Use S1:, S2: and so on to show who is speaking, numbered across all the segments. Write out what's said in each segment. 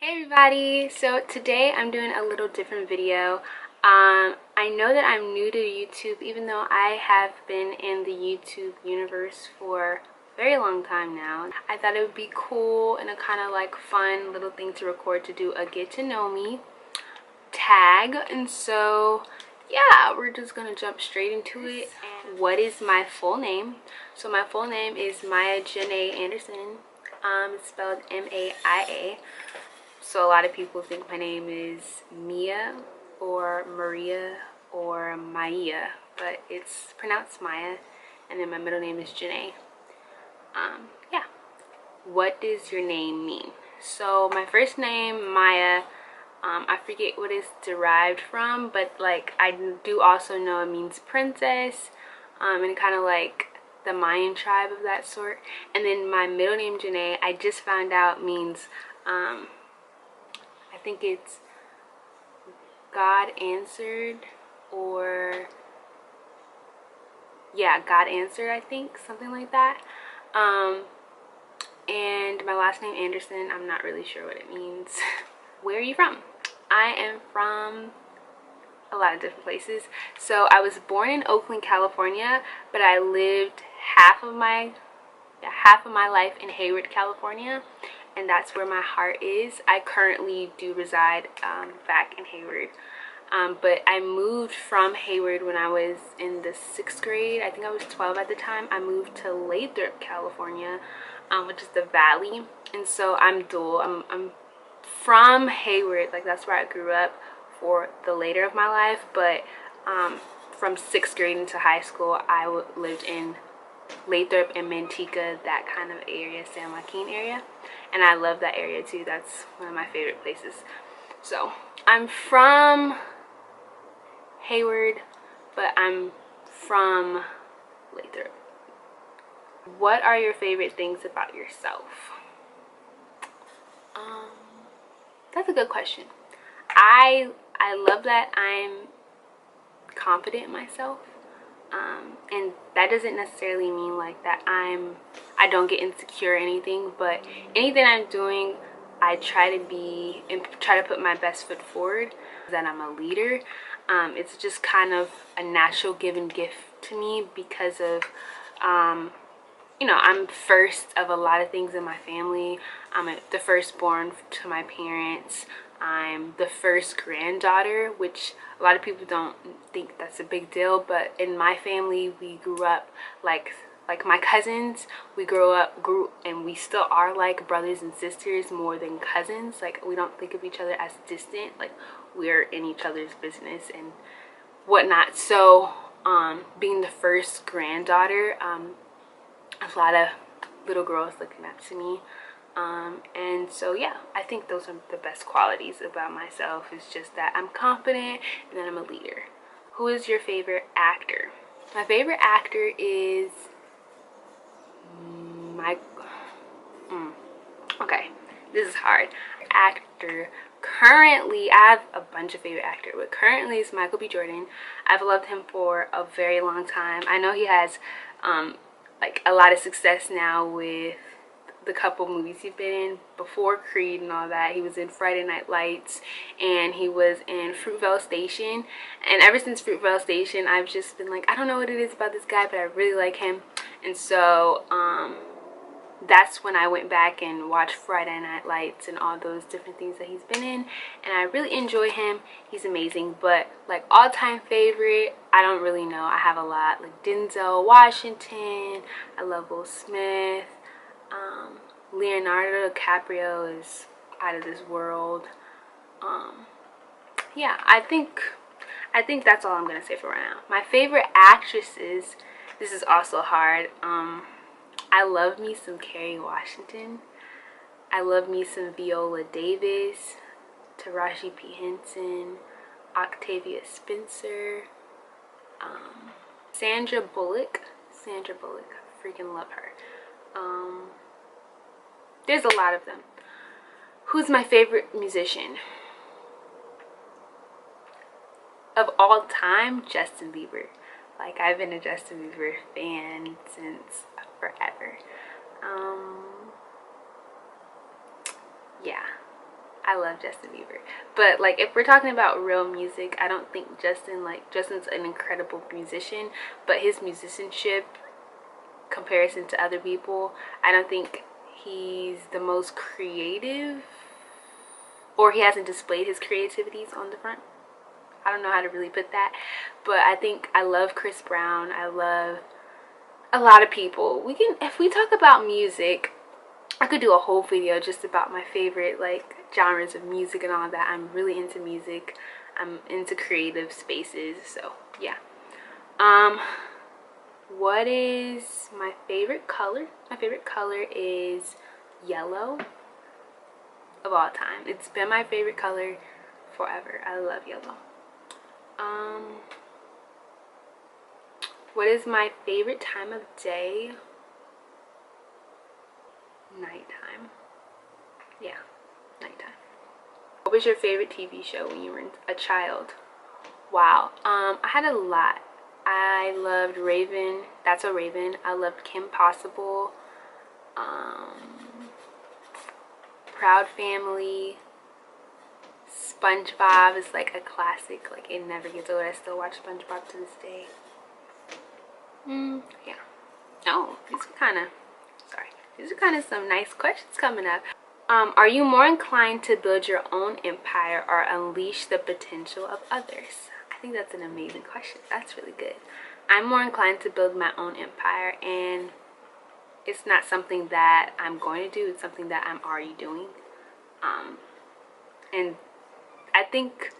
S1: Hey everybody, so today I'm doing a little different video. I know that I'm new to YouTube, even though I have been in the YouTube universe for a very long time now. I thought it would be cool and a kind of like fun little thing to record, to do a get to know me tag. And so yeah, we're just gonna jump straight into it. And what is my full name? So my full name is Maia Janae Anderson. It's spelled M-A-I-A. So a lot of people think my name is Mia or Maria or Maia, but it's pronounced Maya, and then my middle name is Janae. Yeah. What does your name mean? So my first name, Maya, I forget what it's derived from, but like I do also know it means princess, and kind of like the Mayan tribe of that sort. And then my middle name, Janae, I just found out means I think it's God answered, or yeah, God answered, I think, something like that. And my last name, Anderson, I'm not really sure what it means. Where are you from? I am from a lot of different places. So I was born in Oakland, California, but I lived half of my life in Hayward, California, and that's where my heart is. I currently do reside back in Hayward, but I moved from Hayward when I was in the 6th grade. I think I was 12 at the time. I moved to Lathrop, California, which is the valley, and so I'm dual. I'm from Hayward, like that's where I grew up for the later of my life, but from 6th grade into high school I lived in Lathrop and Manteca, that kind of area, San Joaquin area, and I love that area too. That's one of my favorite places. So I'm from Hayward, but I'm from Lathrop. What are your favorite things about yourself? That's a good question. I love that I'm confident in myself. And that doesn't necessarily mean like that I don't get insecure or anything, but anything I'm doing, I try to be and try to put my best foot forward. That I'm a leader. It's just kind of a natural given gift to me because of you know, I'm first of a lot of things in my family. I'm the firstborn to my parents. I'm the first granddaughter, which a lot of people don't think that's a big deal, but in my family we grew up like my cousins. We grew and we still are like brothers and sisters more than cousins. Like we don't think of each other as distant, like we're in each other's business and whatnot. So being the first granddaughter, a lot of little girls looking up to me, and so yeah, I think those are the best qualities about myself, is just that I'm confident and that I'm a leader. Who is your favorite actor? My favorite actor is okay, this is hard. Actor currently, I have a bunch of favorite actors, but currently it's Michael B. Jordan. I've loved him for a very long time. I know he has like a lot of success now with the couple movies he's been in before Creed and all that. He was in Friday Night Lights and he was in Fruitvale Station, and ever since Fruitvale Station I've just been like, I don't know what it is about this guy, but I really like him. And so that's when I went back and watched Friday Night Lights and all those different things that he's been in, and I really enjoy him. He's amazing. But like all-time favorite, I don't really know. I have a lot, like Denzel Washington. I love Will Smith. Leonardo DiCaprio is out of this world. Yeah, I think that's all I'm gonna say for right now. My favorite actresses, this is also hard. I love me some Kerry Washington. I love me some Viola Davis, Taraji P. Henson, Octavia Spencer, Sandra Bullock. I freaking love her. There's a lot of them. Who's my favorite musician? Of all time, Justin Bieber. Like, I've been a Justin Bieber fan since forever. Yeah. I love Justin Bieber. But like, if we're talking about real music, I don't think Justin's an incredible musician, but his musicianship comparison to other people, I don't think he's the most creative, or he hasn't displayed his creativities on the front. I don't know how to really put that, but I think I love Chris Brown. I love a lot of people. If we talk about music, I could do a whole video just about my favorite like genres of music and all that. I'm really into music. I'm into creative spaces. So yeah. What is my favorite color? My favorite color is yellow of all time. It's been my favorite color forever. I love yellow. What is my favorite time of day? Nighttime. Yeah, nighttime. What was your favorite TV show when you were a child? Wow. I had a lot. I loved Raven. That's So Raven. I loved Kim Possible. Proud Family. SpongeBob is like a classic. Like, it never gets old. I still watch SpongeBob to this day. Yeah. Oh, these are kind of some nice questions coming up. Are you more inclined to build your own empire or unleash the potential of others? I think that's an amazing question. That's really good. I'm more inclined to build my own empire, and it's not something that I'm going to do. It's something that I'm already doing. And I think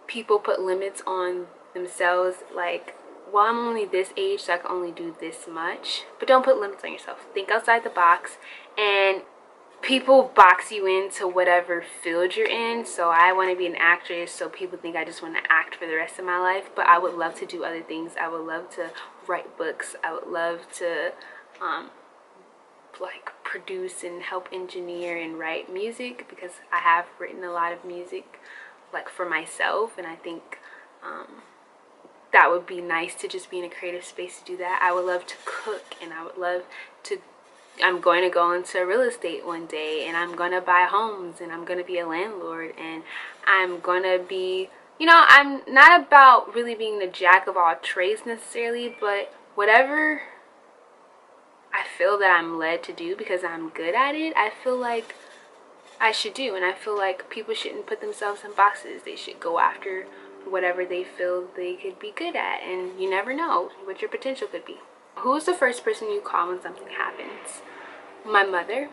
S1: people put limits on themselves, like, well, I'm only this age, so I can only do this much. But don't put limits on yourself. Think outside the box. And people box you into whatever field you're in. So I want to be an actress, so people think I just want to act for the rest of my life. But I would love to do other things. I would love to write books. I would love to like produce and help engineer and write music, because I have written a lot of music like for myself, and I think that would be nice to just be in a creative space to do that. I would love to cook, and I would love to, I'm going to go into real estate one day, and I'm going to buy homes, and I'm going to be a landlord, and I'm going to be, you know, I'm not about really being the jack of all trades necessarily, but whatever I feel that I'm led to do because I'm good at it, I feel like I should do. And I feel like people shouldn't put themselves in boxes. They should go after whatever they feel they could be good at, and you never know what your potential could be. Who is the first person you call when something happens? My mother.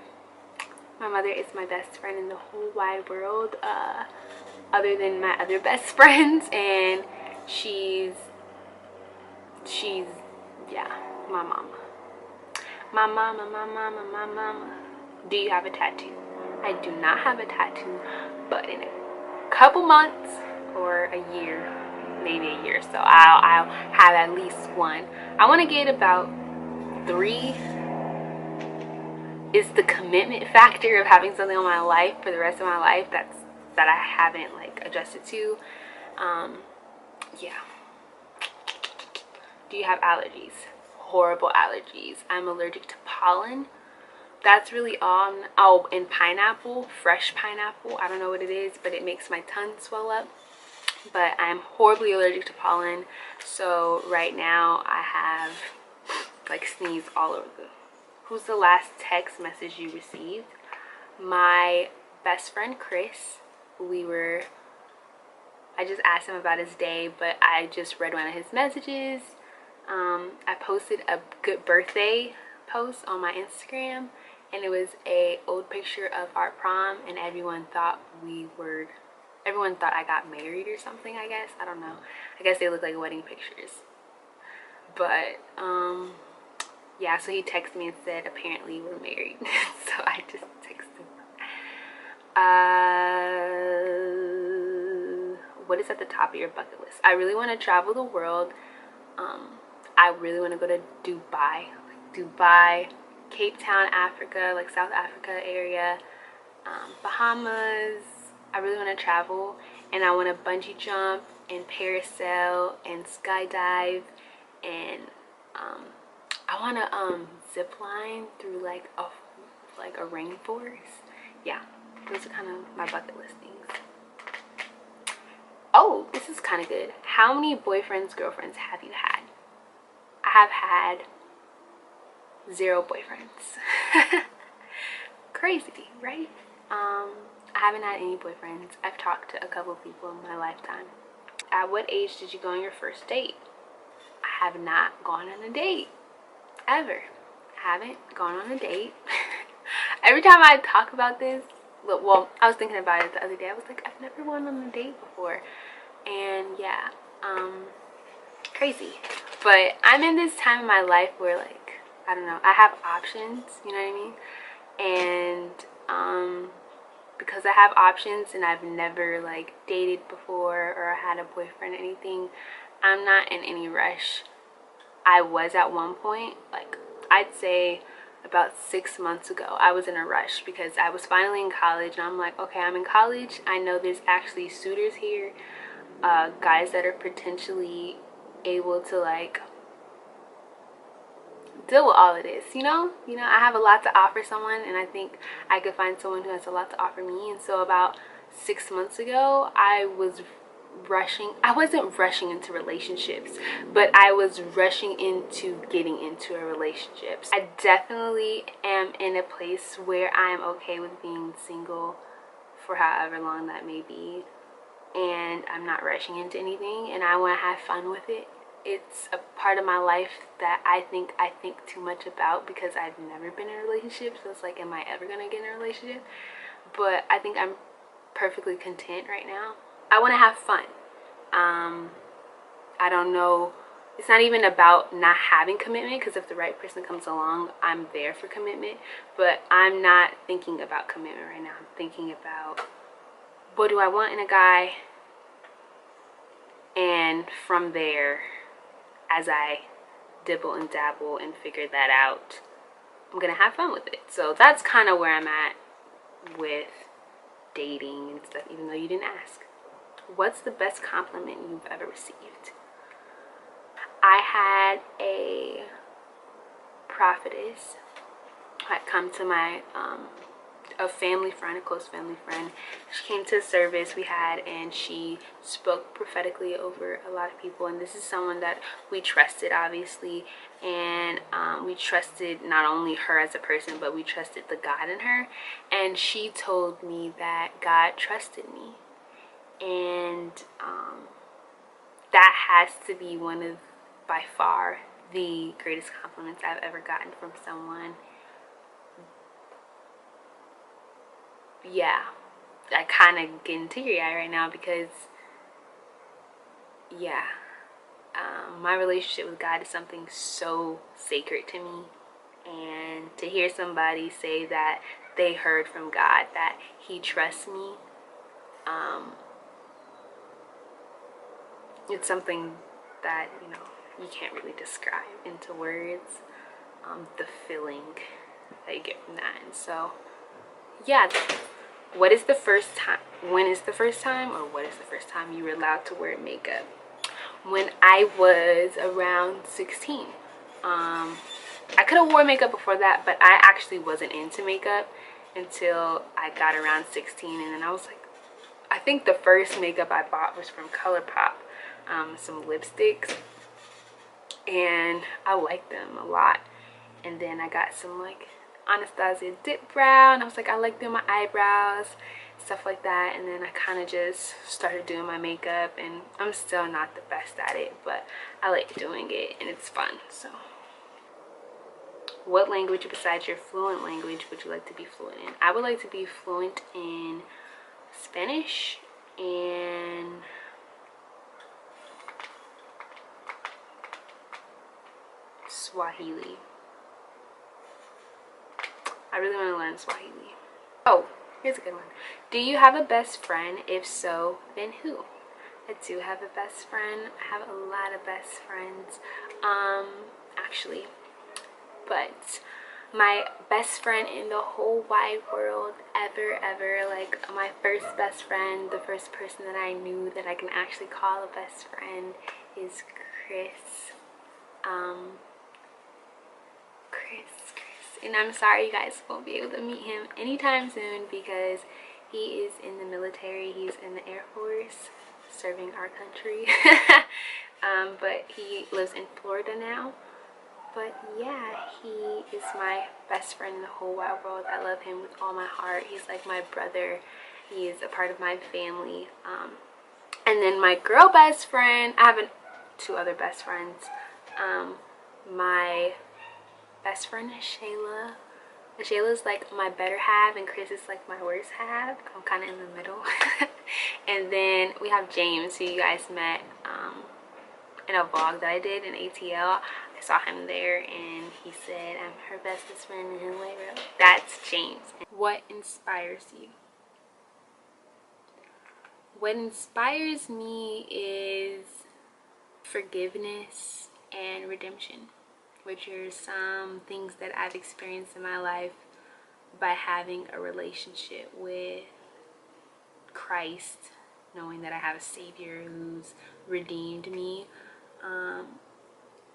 S1: My mother is my best friend in the whole wide world, other than my other best friends, and she's yeah, my mama. My mama. Do you have a tattoo? I do not have a tattoo, but in a couple months or a year, maybe a year or so, I'll have at least one. I want to get about 3. Is the commitment factor of having something on my life for the rest of my life that I haven't like adjusted to. Yeah. Do you have allergies? Horrible allergies. I'm allergic to pollen. That's really all. Oh, and pineapple, fresh pineapple. I don't know what it is, but it makes my tongue swell up. But I'm horribly allergic to pollen. So right now I have like sneeze all over the... Who's the last text message you received? My best friend Chris. I just asked him about his day, but I just read one of his messages. I posted a good birthday post on my Instagram, and it was a old picture of our prom, and everyone thought I got married or something, I guess. I don't know. I guess they look like wedding pictures. But yeah, so he texted me and said apparently we're married. So I just texted him. What is at the top of your bucket list? I really want to travel the world. I really want to go to Dubai, Cape Town, Africa, like South Africa area, Bahamas. I really want to travel, and I want to bungee jump and parasail and skydive, and I want to zip line through like a rainforest. Yeah, those are kind of my bucket list things. Oh, this is kind of good. How many boyfriends, girlfriends have you had? I have had 0 boyfriends. Crazy, right? I haven't had any boyfriends. I've talked to a couple of people in my lifetime. At what age did you go on your first date? I have not gone on a date. Ever. Haven't gone on a date. Every time I talk about this, well, I was thinking about it the other day. I was like, I've never gone on a date before. And yeah, crazy. But I'm in this time in my life where, like, I don't know, I have options, you know what I mean? And because I have options and I've never like dated before or had a boyfriend or anything, I'm not in any rush. I was at one point, like I'd say about 6 months ago, I was in a rush because I was finally in college and I'm like, okay, I'm in college. I know there's actually suitors here, guys that are potentially able to like deal with all of this, you know, I have a lot to offer someone, and I think I could find someone who has a lot to offer me. And so about 6 months ago, I wasn't rushing into relationships, but I was rushing into getting into a relationship. I definitely am in a place where I'm okay with being single for however long that may be, and I'm not rushing into anything, and I want to have fun with it. It's a part of my life that I think too much about because I've never been in a relationship. So it's like, am I ever gonna get in a relationship? But I think I'm perfectly content right now. I want to have fun. I don't know, it's not even about not having commitment, because if the right person comes along, I'm there for commitment. But I'm not thinking about commitment right now. I'm thinking about, what do I want in a guy? And from there, as I dibble and dabble and figure that out, I'm gonna have fun with it. So that's kind of where I'm at with dating and stuff, even though you didn't ask. What's the best compliment you've ever received? I had a prophetess had come to my a family friend, a close family friend. She came to a service we had, and she spoke prophetically over a lot of people. And this is someone that we trusted, obviously, and we trusted not only her as a person, but we trusted the God in her. And she told me that God trusted me, and that has to be one of, by far, the greatest compliments I've ever gotten from someone. Yeah, I kind of getting teary-eyed right now because, yeah, my relationship with God is something so sacred to me. And to hear somebody say that they heard from God that he trusts me, it's something that, you know, you can't really describe into words, the feeling that you get from that. And so, yeah. When is the first time, or what is the first time you were allowed to wear makeup? When I was around 16. I could have worn makeup before that, but I actually wasn't into makeup until I got around 16. And then I was like, I think the first makeup I bought was from ColourPop, some lipsticks, and I liked them a lot. And then I got some like Anastasia dip brow, and I was like, I like doing my eyebrows, stuff like that. And then I kind of just started doing my makeup, and I'm still not the best at it, but I like doing it and it's fun. So what language besides your fluent language would you like to be fluent in? I would like to be fluent in Spanish and Swahili. I really want to learn Swahili. Oh, here's a good one. Do you have a best friend? If so, then who? I do have a best friend. I have a lot of best friends, actually. But my best friend in the whole wide world, ever, like my first best friend, the first person that I knew that I can actually call a best friend, is Chris. Chris. And I'm sorry you guys won't be able to meet him anytime soon because He is in the military. He's in the Air Force serving our country. But he lives in Florida now. But yeah, he is my best friend in the whole wide world. I love him with all my heart. He's like my brother. He is a part of my family. And then my girl best friend, I have two other best friends. My best friend is Shayla. And Shayla's like my better half and Chris is like my worst half. I'm kind of in the middle. And then we have James, who you guys met in a vlog that I did in ATL. I saw him there and he said I'm her bestest friend in Hiiiii. That's James. What inspires you? What inspires me is forgiveness and redemption, which are some things that I've experienced in my life by having a relationship with Christ, knowing that I have a Savior who's redeemed me,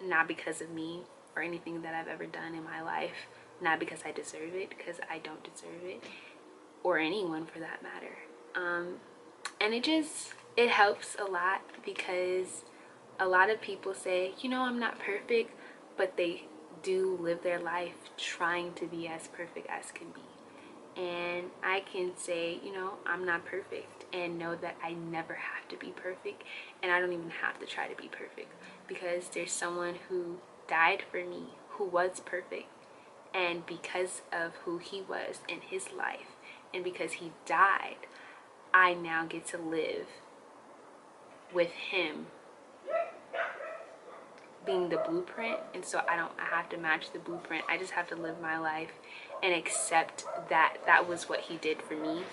S1: not because of me or anything that I've ever done in my life, not because I deserve it, because I don't deserve it, or anyone for that matter. And it helps a lot, because a lot of people say, you know, I'm not perfect, but they do live their life trying to be as perfect as can be. And I can say, you know, I'm not perfect, and know that I never have to be perfect, and I don't even have to try to be perfect, because there's someone who died for me who was perfect, and because of who he was in his life, and because he died, I now get to live with him being the blueprint. And so I have to match the blueprint. I just have to live my life and accept that that was what he did for me,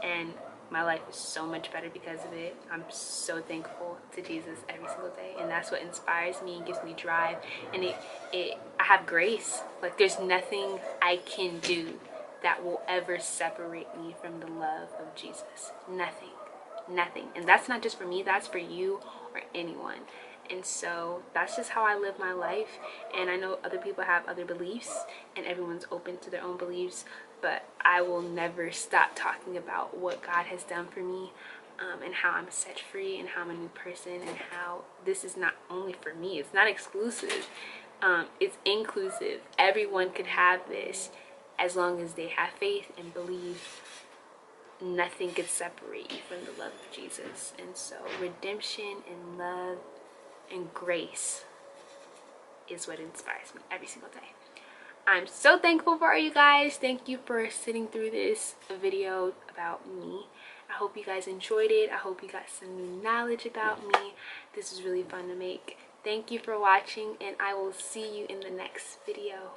S1: and my life is so much better because of it. I'm so thankful to Jesus every single day, and that's what inspires me and gives me drive. And I have grace. Like, there's nothing I can do that will ever separate me from the love of Jesus. Nothing. And that's not just for me, that's for you or anyone. And so that's just how I live my life. And I know other people have other beliefs, and everyone's open to their own beliefs, but I will never stop talking about what God has done for me, and how I'm set free, and how I'm a new person, and how this is not only for me, it's not exclusive, it's inclusive. Everyone could have this as long as they have faith and believe. Nothing could separate you from the love of Jesus. And so redemption and love and grace is what inspires me every single day. I'm so thankful for you guys. Thank you for sitting through this video about me. I hope you guys enjoyed it. I hope you got some new knowledge about me. This was really fun to make. Thank you for watching, and I will see you in the next video.